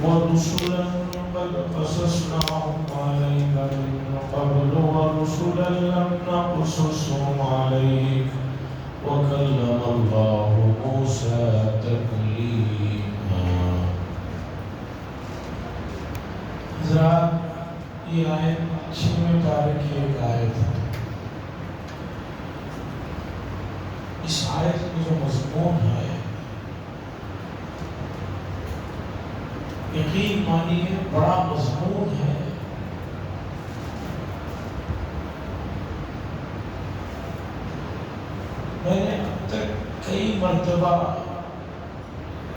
ورسلا قد قصصناهم عليك من قبل ورسلا لم نقصصهم عليك وكلم الله موسى تكليما. حضرات، یہ آیت 6 پارے کی ایک آیت ہے. اس آیت میں جو مضمون ہے یقین مانیے بڑا مضمون ہے. میں نے اب تک کئی مرتبہ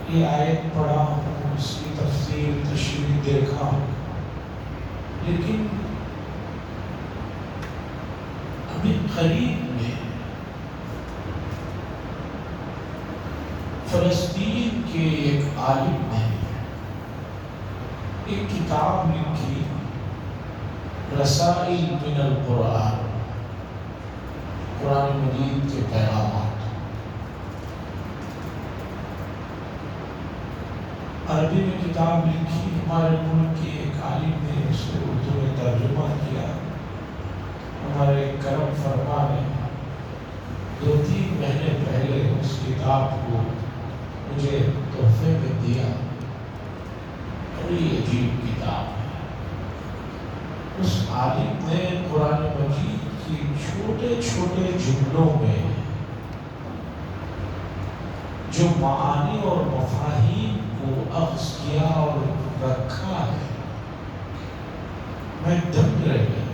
یہ آیت پڑھا ہوں، اس کی تفسیر تشریح دیکھا ہوں، لیکن ابھی قریب میں فلسطین کے ایک عالم نے ایک کتاب لکھی، رسائل من القرآن، قرآن مجید کے پیغامات. عربی میں کتاب لکھی، ہمارے ملک کے ایک عالم نے اسے اردو میں ترجمہ کیا. ہمارے کرم فرما نے 2-3 مہینے پہلے اس کتاب کو مجھے تحفے میں دیا. بڑی عجیب کتاب ہے. اس عالم نے قرآن مجید کی چھوٹے چھوٹے جملوں میں جو معانی اور مفاہیم کو اخذ کیا اور رکھا ہے، میں دنگ رہ گیا.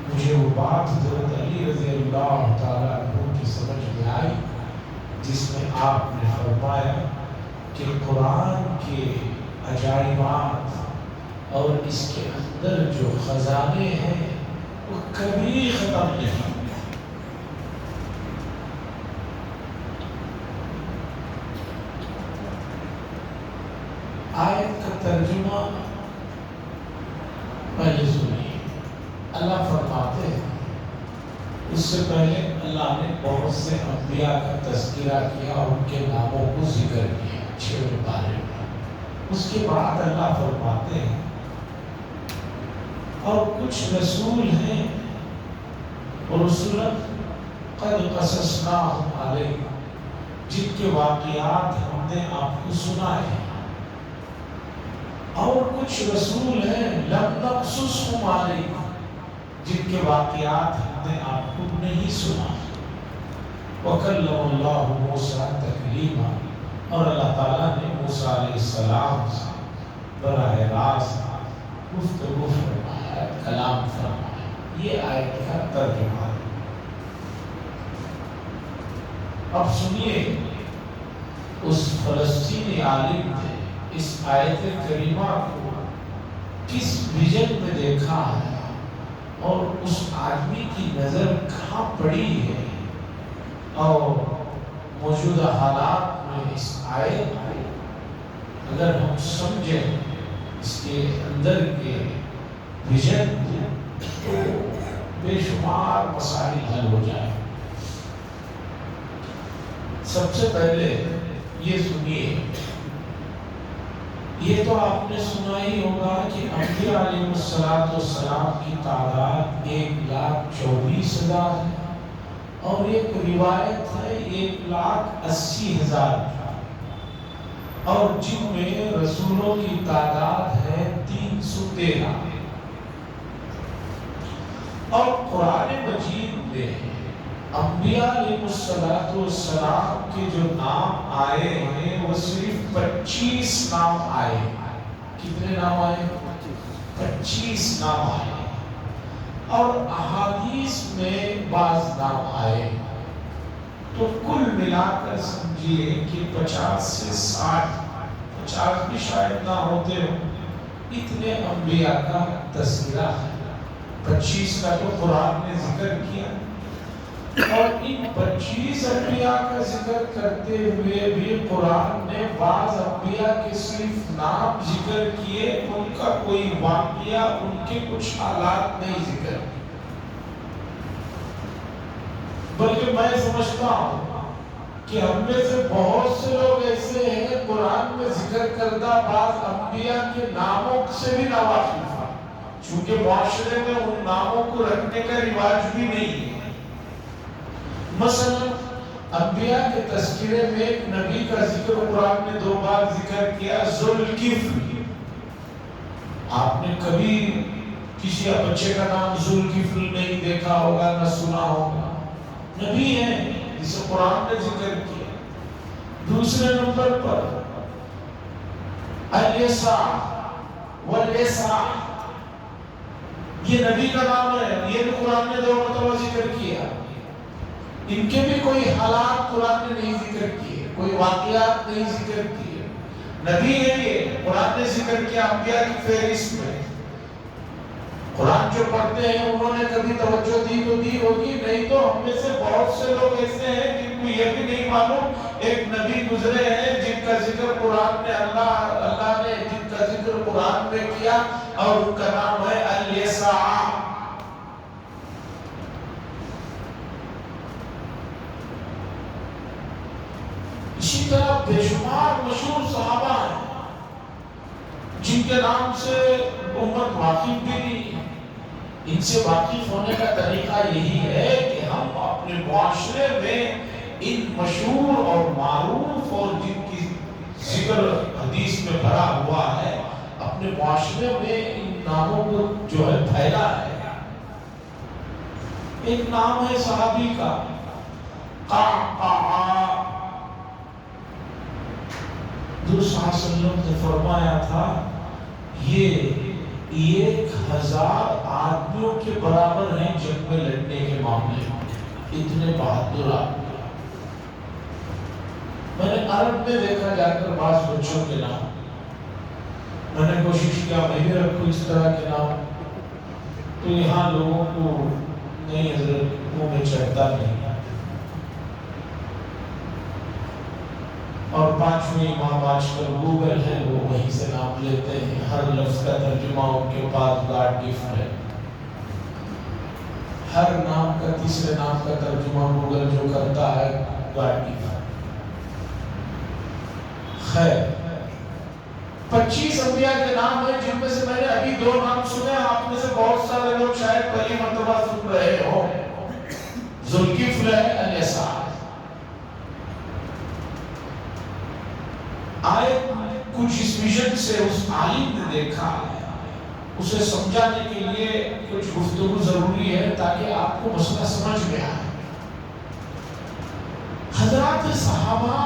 مجھے وہ بات حضرت علی رضی اللہ تعالیٰ عنہ کی سمجھ میں آئی جس میں آپ نے فرمایا کہ قرآن کے عجائبات اور اس کے اندر جو خزانے ہیں وہ کبھی ختم نہیں ہوتے. آیت کا ترجمہ پہلے سنیے. اللہ فرماتے ہیں، اس سے پہلے اللہ نے بہت سے انبیاء کا تذکرہ کیا اور ان کے ناموں کو ذکر کیا 6 پارے میں. اس کے بعد اللہ فرماتے ہیں اور کچھ رسول ہیں رسولا قد قصصناہم علیک، جن کے واقعات ہم نے آپ کو سنائے ہیں. اور کچھ رسول ہیں لم نقصصہم علیک، جن کے واقعات ہم نے آپ کو نہیں سنا. وَكَلَّمَ اللَّهُ مُوسَىٰ تَكْلِيمًا، اور اللہ تعالیٰ نے موسیٰ علیہ السلام سے براہ راست گفتگو فرمایا، کلام فرمایا. یہ آیت کا ترجمہ ہے. اب سنیے اس فلسطینی عالم نے اس آیت کریمہ کو کس ویژن میں دیکھا ہے اور اس آدمی کی نظر کہاں پڑی ہے، اور موجودہ حالات میں اس آیت کو اگر ہم سمجھیں اس کے اندر کے ویژن تو بے شمار مسائل حل ہو جائیں. سب سے پہلے یہ سنیے، یہ تو آپ نے سنا ہی ہوگا کہ انبیاء علیہ السلام کی تعداد 1,24,000 ہے، اور ایک روایت ہے 1,80,000، اور جن میں رسولوں کی تعداد ہے 313. اور قرآن مجید میں انبیاء علیہ السلام کے جو نام آئے ہیں وہ صرف 25 نام آئے. کتنے نام آئے؟ 25 نام آئے. اور احادیث میں بعض نام آئے. تو کل ملا کر سمجھیے کہ 50 سے 60، 50 بھی شاید نہ ہوتے ہو، اتنے انبیاء کا تذکرہ ہے. 25 کا تو قرآن نے ذکر کیا، اور ان 25 انبیاء کا ذکر کرتے ہوئے بھی قرآن نے بعض انبیاء کے صرف نام ذکر کیے، ان کا کوئی واقعہ، ان کے کچھ حالات نہیں ذکر. بلکہ میں سمجھتا ہوں کہ ہم میں سے بہت سے کردہ بعض انبیاء کے ناموں سے بھی ناواقف تھا، چونکہ معاشرے میں ان ناموں کو رکھنے کا رواج بھی نہیں ہے۔ مثلا انبیاء کے تذکرے میں ایک نبی کا ذکر قرآن نے 2 بار ذکر کیا، ذوالکفل۔ آپ نے کبھی کسی بچے کا نام ذوالکفل نہیں دیکھا ہوگا، نہ سنا ہوگا، نبی ہے جسے قرآن نے ذکر کیا۔ دوسرے نمبر پر الیسع والیسع، یہ نبی کا نام ہے، یہ بھی قرآن نے 2 مرتبہ ذکر کیا۔ ان کے بھی کوئی حالات قرآن نے نہیں ذکر کیے، کوئی واقعات نہیں ذکر کیے، نبی ہے یہ، قرآن نے ذکر کیا انبیاء کی فہرست میں۔ قرآن جو پڑھتے ہیں انہوں نے کبھی توجہ دی تو دی ہوگی، نہیں تو ہم میں سے بہت سے لوگ ایسے ہیں جن کو یہ بھی نہیں معلوم ایک نبی گزرے ہیں جن کا ذکر قرآن نے اللہ نے جن کا ذکر قرآن میں کیا، اور ان کا نام ہے الیسع۔ اسی طرح بے شمار مشہور صحابہ ہیں جن کے نام سے امت واقف بھی نہیں ہے۔ ان سے واقف ہونے کا طریقہ یہی ہے کہ ہم اپنے معاشرے میں ان مشہور اور معروف اور جن کی ذکر حدیث میں بھرا ہوا ہے، اپنے معاشرے میں ان ناموں کو جو ہے پھیلا ہے۔ ایک نام ہے صحابی کا قعقاع۔ حضور صلی اللہ علیہ وسلم نے فرمایا تھا یہ 1000 آدمیوں کے برابر ہیں جنگ میں لڑنے کے معاملے میں، اتنے بہادر آدمی۔ میں نے عرب میں دیکھا جا کر بعض بچوں کے نام، میں نے کوشش کیا میں بھی رکھوں اس طرح کے نام، تو یہاں لوگوں کو نہیں حضرت منہ میں چڑھتا نہیں، اور 5ویں امام آج کل گوگل ہے وہ وہیں سے نام لیتے ہیں، ہر لفظ کا ترجمہ ان کے پاس گاڈ گفٹ ہے، ہر نام کا تیسرے نام کا ترجمہ گوگل جو کرتا ہے گاڈ گفٹ۔ خیر 25 انبیاء کے نام ہیں جن میں سے میں نے ابھی 2 نام سنے، آپ میں سے بہت سارے لوگ شاید پہلی مرتبہ سن رہے ہو، ذوالکفل ہے، الیسع۔ آئے کچھ اس ویژن سے اس عالم نے دیکھا، اسے سمجھانے کے لیے کچھ گفتگو ضروری ہے تاکہ آپ کو مسئلہ سمجھ میں آئے۔ حضرات صحابہ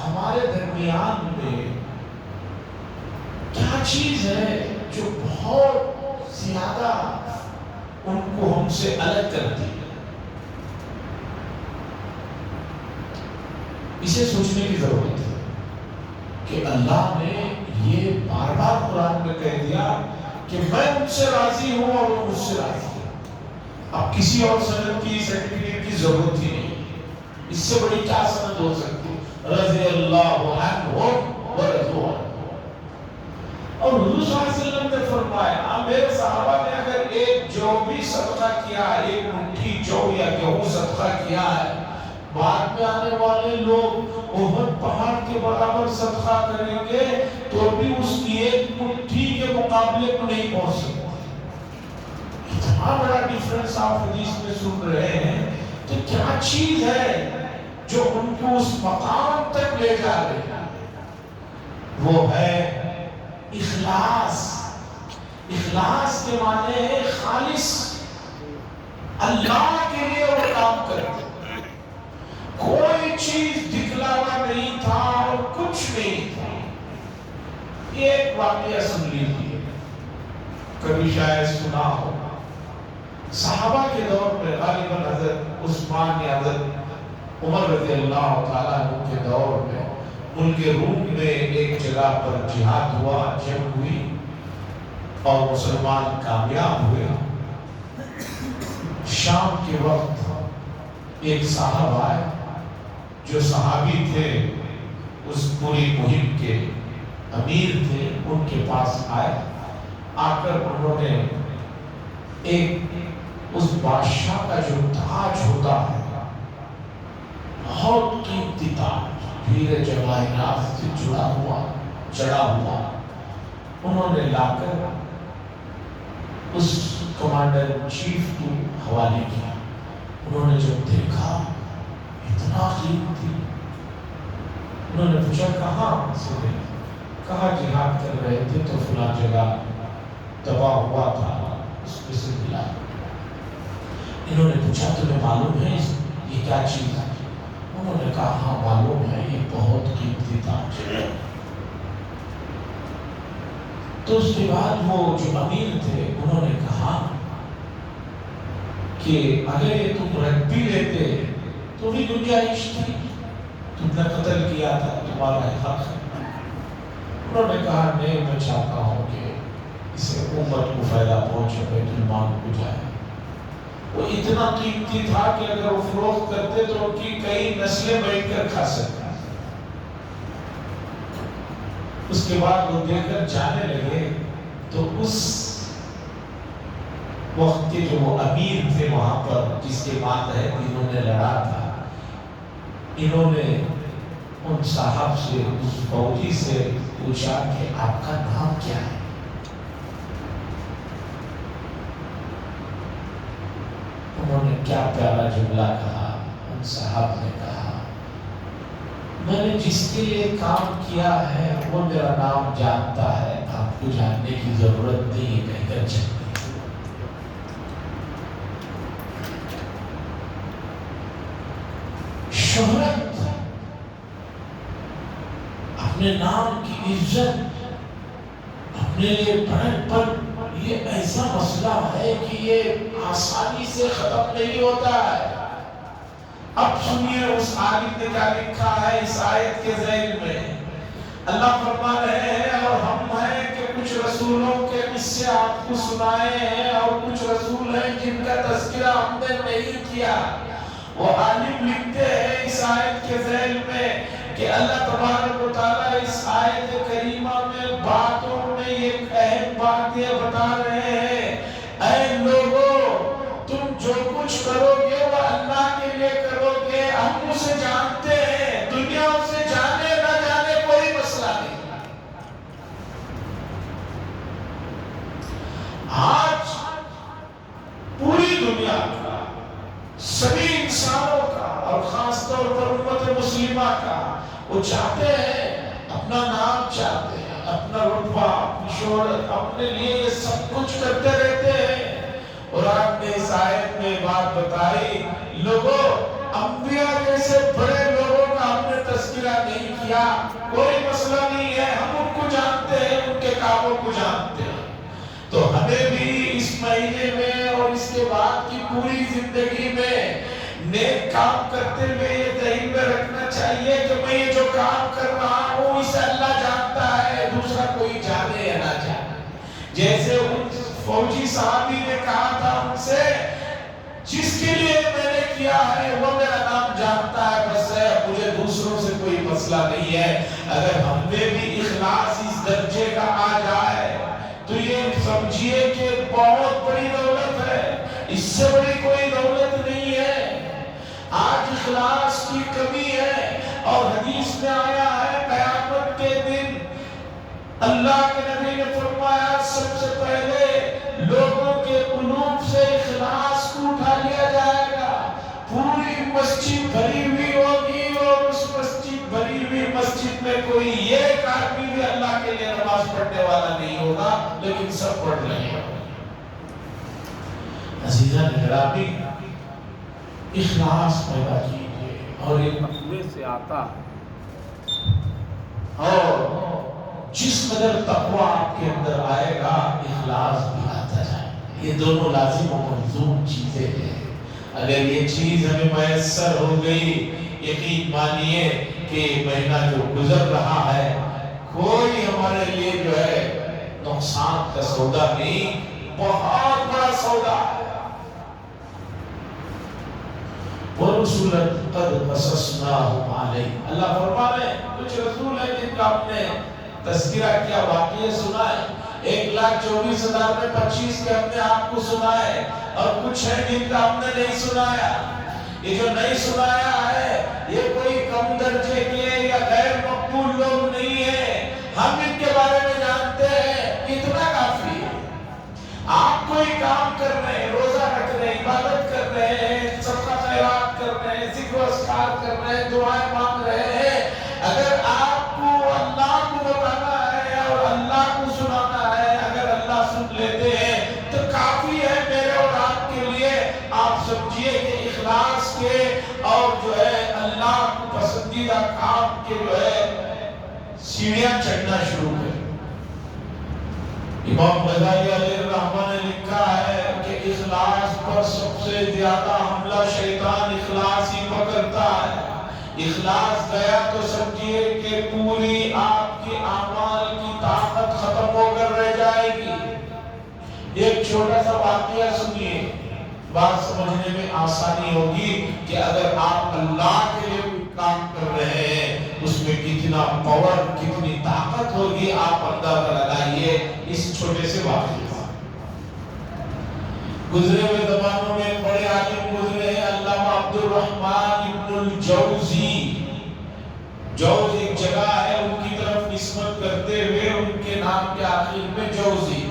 ہمارے درمیان میں کیا چیز ہے جو بہت زیادہ ان کو ہم سے الگ کرتی ہے؟ اسے سوچنے کی ضرورت ہے کہ اللہ نے یہ بار بار قرآن میں کہہ دیا کہ میں ان سے راضی ہوں اور وہ مجھ سے راضی ہیں۔ اب کسی اور سند کی سرٹیفکیٹ کی ضرورت ہی نہیں، اس سے بڑی کیا سند ہو سکتی؟ رضی اللہ عنہم ورضوا عنہ۔ اور حضور صلی اللہ علیہ وسلم نے فرمایا میرے صحابہ نے اگر ایک جو بھی صدقہ کیا ہے، ایک مٹھی جو یا گیہوں صدقہ کیا ہے، بعد میں آنے والے لوگ احد پہاڑ کے برابر صدقہ کریں گے تو بھی اس کی ایک مٹھی کے مقابلے کو نہیں پہنچ سکتے۔ اتنا بڑا ڈیفرنس آپ حدیث میں سن رہے ہیں، تو کیا چیز ہے جو ان کو اس مقام تک لے جا رہی ہے؟ وہ ہے اخلاص۔ اخلاص کے معنی ہے خالص، اللہ کے لیے وہ کام کرتے، کوئی چیز دکھلاوا نہیں تھا اور کچھ نہیں تھا۔ یہ ایک واقعہ سن لیجیے، کبھی شاید سنا ہو، صحابہ کے دور میں غالباً حضرت عثمان یا حضرت عمر رضی اللہ تعالیٰ عنہ کے دور میں ملک روم میں ایک جگہ پر جہاد ہوا، جنگ ہوئی اور مسلمان کامیاب ہوئے۔ شام کے وقت ایک صاحب آئے جو صحابی تھے، اس پوری مہم کے امیر تھے، ان کے پاس آئے، آ کر انہوں نے ایک اس بادشاہ کا جو تاج ہوتا ہے، بہت قیمتی تاج، ہیرے جواہرات سے جڑا ہوا، چڑھا ہوا، انہوں نے لا کر اس کمانڈر چیف کو حوالے کیا۔ انہوں نے جب دیکھا اتنا قیمتی، انہوں نے پوچھا کہاں سے گئے؟ کہا جہاد کر رہے تھے تو فلاں جگہ تباہ ہوا تھا، اس میں سے ملا۔ انہوں نے پوچھا تمہیں معلوم ہے یہ کیا چیز ہے؟ انہوں نے کہا ہاں معلوم ہے، یہ بہت قیمتی تاج ہے۔ تو اس کے بعد وہ جو امیر تھے انہوں نے کہا کہ اگر یہ تم رکھ بھی لیتے تو بھی گنجائش تھی، تم نے قتل کیا تھا، تمہارا حق ہے۔ انہوں نے کہا نہیں، میں چاہتا ہوں کہ اسے امت کو فائدہ پہنچے، بیت المال کو جائے۔ وہ اتنا قیمتی تھا کہ اگر وہ فروخت کرتے تو ان کی کئی نسلیں بیٹھ کر کھا سکتے۔ اس کے بعد وہ دے کر جانے لگے تو اس وقت کے جو وہ امیر تھے وہاں پر، جس کے ماتحت انہوں نے لڑا تھا، انہوں نے ان صاحب سے، اس فوجی سے پوچھا کہ آپ کا نام کیا ہے؟ انہوں نے کیا پیارا جملہ کہا، ان صاحب نے کہا میں نے جس کے لیے کام کیا ہے وہ میرا نام جانتا ہے، آپ کو جاننے کی ضرورت نہیں ہے، کہہ کر چلے۔ شہرت، اپنے نام کی عزت، اپنے لیے بڑھن پر، یہ ایسا مسئلہ ہے کہ یہ آسانی سے ختم نہیں ہوتا ہے۔ اب سنیے اس عالم نے کیا لکھا ہے اس آیت کے ذیل میں۔ اللہ فرما رہے ہیں اور ہم ہیں کہ کچھ رسولوں کے قصے آپ کو سنائے ہیں، اور کچھ رسول ہیں جن کا تذکرہ ہم نے نہیں کیا۔ وہ عالم لکھتے ہیں اس آیت کے ذیل میں کہ اللہ تبارک و تعالیٰ اس آیت کریمہ میں باتوں میں ایک اہم بات یہ بتا رہے ہیں، اے لوگوں تم جو کچھ کرو گے وہ اللہ کے لیے کرو گے، ہم اسے جانتے ہیں، دنیا اسے جانے نہ جانے کوئی مسئلہ نہیں۔ آج پوری دنیا کا، سبھی انسانوں کا، اور خاص طور پر امت مسلمہ کا، وہ چاہتے ہیں، اپنا نام چاہتے ہیں، اپنا رتبہ، اپنی شہرت، اپنے لیے یہ سب کچھ کرتے رہتے ہیں۔ اور آپ نے اس آیت میں بات بتائی، لوگوں انبیاء جیسے بڑے لوگوں کا ہم نے تذکرہ نہیں کیا، کوئی مسئلہ نہیں ہے، ہم ان کو جانتے ہیں، ان کے کاموں کو جانتے ہیں۔ تو ہمیں بھی اس مہینے میں اور اس کے بعد کی پوری زندگی میں نیک کام کرتے ہوئے یہ ذہن میں رکھنا چاہیے کہ میں یہ جو کام کر رہا ہوں اسے اللہ جانتا ہے، دوسرا کوئی جانے یا نہ جانے۔ جیسے ان فوجی صحابی نے کہا تھا ان سے، جس کے لیے میں نے کیا ہے وہ میرا نام جانتا ہے، بس ہے، مجھے دوسروں سے کوئی مسئلہ نہیں ہے۔ اگر ہم میں بھی اخلاص اس درجے کا آ جائے تو یہ سمجھیے کہ بہت بڑی دولت ہے، اس سے بڑی کوئی دولت نہیں ہے۔ آج اخلاص کی کمی ہے، اور حدیث میں آیا ہے قیامت کے دن اللہ کے نبی نے فرمایا سب سے پہلے لوگوں کے قلوب سے اخلاص کو اٹھا لیا جائے گا، پوری مسجد بھری ہوئی ہوگی، اور اس مسجد بھری ہوئی مسجد میں کوئی ایک آدمی بھی اللہ کے لیے نماز پڑھنے والا نہیں ہوگا، لیکن سب پڑھ رہے ہیں۔ عزیزان گرامی، اخلاص پیدا کیجیے، اور ایک تقوی سے آتا ہے، اور جس قدر تقوی آپ کے اندر آئے گا اخلاص بھی آتا جائے۔ یہ دونوں لازم و ملزوم چیزیں ہیں۔ اگر یہ چیز ہمیں میسر ہو گئی، یقین مانیے کہ مہینہ جو گزر رہا ہے کوئی ہمارے لیے جو ہے نقصان کا سودا نہیں، بہت بڑا سودا ہے۔ وَرُسُلًا قَدْ قَصَصْنَاهُمْ عَلَيْكَ، اللہ فرما رہے ہیں کچھ رسول ہیں جن کا ہم نے تذکرہ کیا، واقعے سنائے، 1,24,000 میں 25 کے ہم نے آپ کو سنائے، اور کچھ ہیں جن کا ہم نے نہیں سنایا۔ یہ جو نہیں سنایا ہے یہ کوئی کم درجے کے یا غیر مقبول لوگ نہیں ہیں، ہم کام کر رہے ہیں، روزہ رکھ رہے ہیں، عبادت کر رہے ہیں، صدقہ خیرات کر رہے ہیں، ذکر و اذکار کر رہے ہیں، دعائیں مانگ رہے ہیں، اگر آپ کو اللہ کو بتانا ہے اور اللہ کو سنانا ہے، اگر اللہ سن لیتے ہیں تو کافی ہے میرے اور آپ کے لیے۔ آپ سمجھیے کہ اخلاص کے اور جو ہے اللہ کو پسندیدہ کام کے جو ہے سیڑھیاں چڑھنا شروع کریں۔ امام غزالی علیہ الرحمہ نے لکھا ہے کہ اخلاص پر سب سے زیادہ حملہ شیطان اخلاص ہی پکڑتا ہے۔ اخلاص گیا تو سمجھیے کہ پوری آپ کے اعمال کی طاقت ختم ہو کر رہ جائے گی۔ ایک چھوٹا سا واقعہ سنیے، بات سمجھنے میں آسانی ہوگی کہ اگر آپ اللہ کے لیے کوئی کام کر رہے ہیں اس میں کتنا پاور، کتنی طاقت ہوگی، آپ اندازہ لگائیے اس چھوٹے سے واقعے سے۔ گزرے ہوئے زمانوں میں بڑے عالم گزرے ہیں، علامہ عبد الرحمن ابن الجوزی۔ جوز ایک جگہ ہے، ان کی طرف نسبت کرتے ہوئے ان کے نام کے آخر میں جوزی،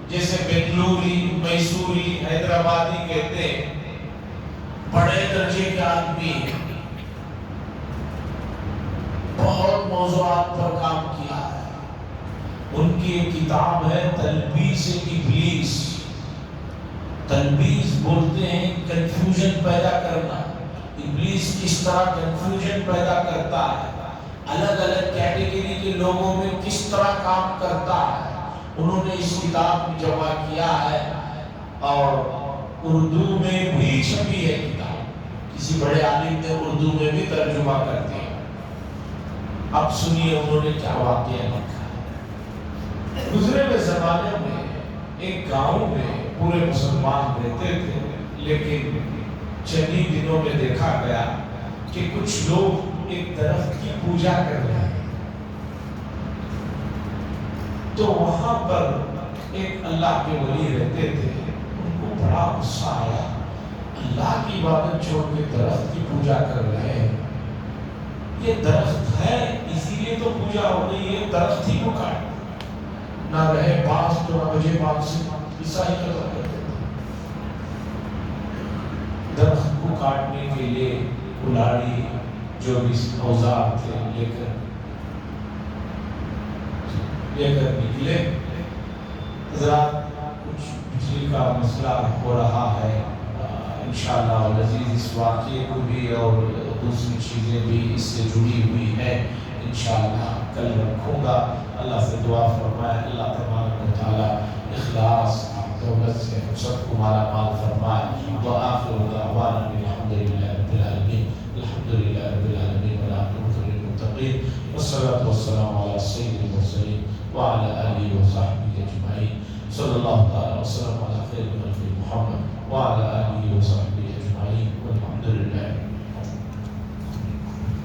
جیسے بنگلوری، میسوری، حیدرآبادی کہتے ہیں، بڑے درجے کے آدمی ہیں، بہت موضوعات پر کام کیا ہے۔ ان کی ایک کتاب ہے تلبیس ابلیس۔ تلبیس بولتے ہیں کنفیوژن پیدا کرنا، ابلیس کس طرح کنفیوژن پیدا کرتا ہے، الگ الگ کیٹیگری کے لوگوں میں کس طرح کام کرتا ہے، انہوں نے اس کتاب میں جمع کیا ہے اور اردو میں بھی چھپی ہے کتاب، کسی بڑے عالم نے اردو میں بھی ترجمہ کر دیا۔ اب سنیے انہوں نے کیا واقعہ لکھا ہے۔ گزرے ہوئے زمانے میں ایک گاؤں میں پورے مسلمان رہتے تھے، لیکن چند دنوں میں دیکھا گیا کہ کچھ لوگ ایک درخت کی پوجا کر رہے ہیں۔ تو وہاں پر ایک اللہ کے ولی رہتے تھے، ان کو بڑا غصہ آیا، اللہ کی عبادت چھوڑ کے درخت کی پوجا کر رہے ہیں، یہ درخت ہے اسی لیے تو پوجا ہو رہی ہے، درخت ہی کو کاٹ، نہ رہے باس تو نہ بجے باس سے عیسائی ختم کر دیتے۔ درخت کو کاٹنے کے لیے کلاڑی جو بھی اوزار تھے لے کر نکلے۔ حضرات کچھ بجلی کا مسئلہ ہو رہا ہے، انشاءاللہ العزیز اس واقعے کو بھی اور دوسری چیزیں بھی اس سے جڑی ہوئی ہیں، انشاءاللہ کل رکھوں گا۔ اللہ سے دعا فرمائے اللہ تبارک و تعالی اخلاص دولت سے ہم سب کو مالا مال فرمائے۔ وآخر دعوانا الحمدللہ رب العالمین، الحمدللہ رب العالمین والعاقبۃ للمتقین، والصلاة والسلام علی سید المرسلین وعلى آلہ وصحبہ اجمعین، صلی اللہ تعالی وسلم علی خیر خلق محمد وعلى آلہ وصحبہ اجمعین، والحمدللہ۔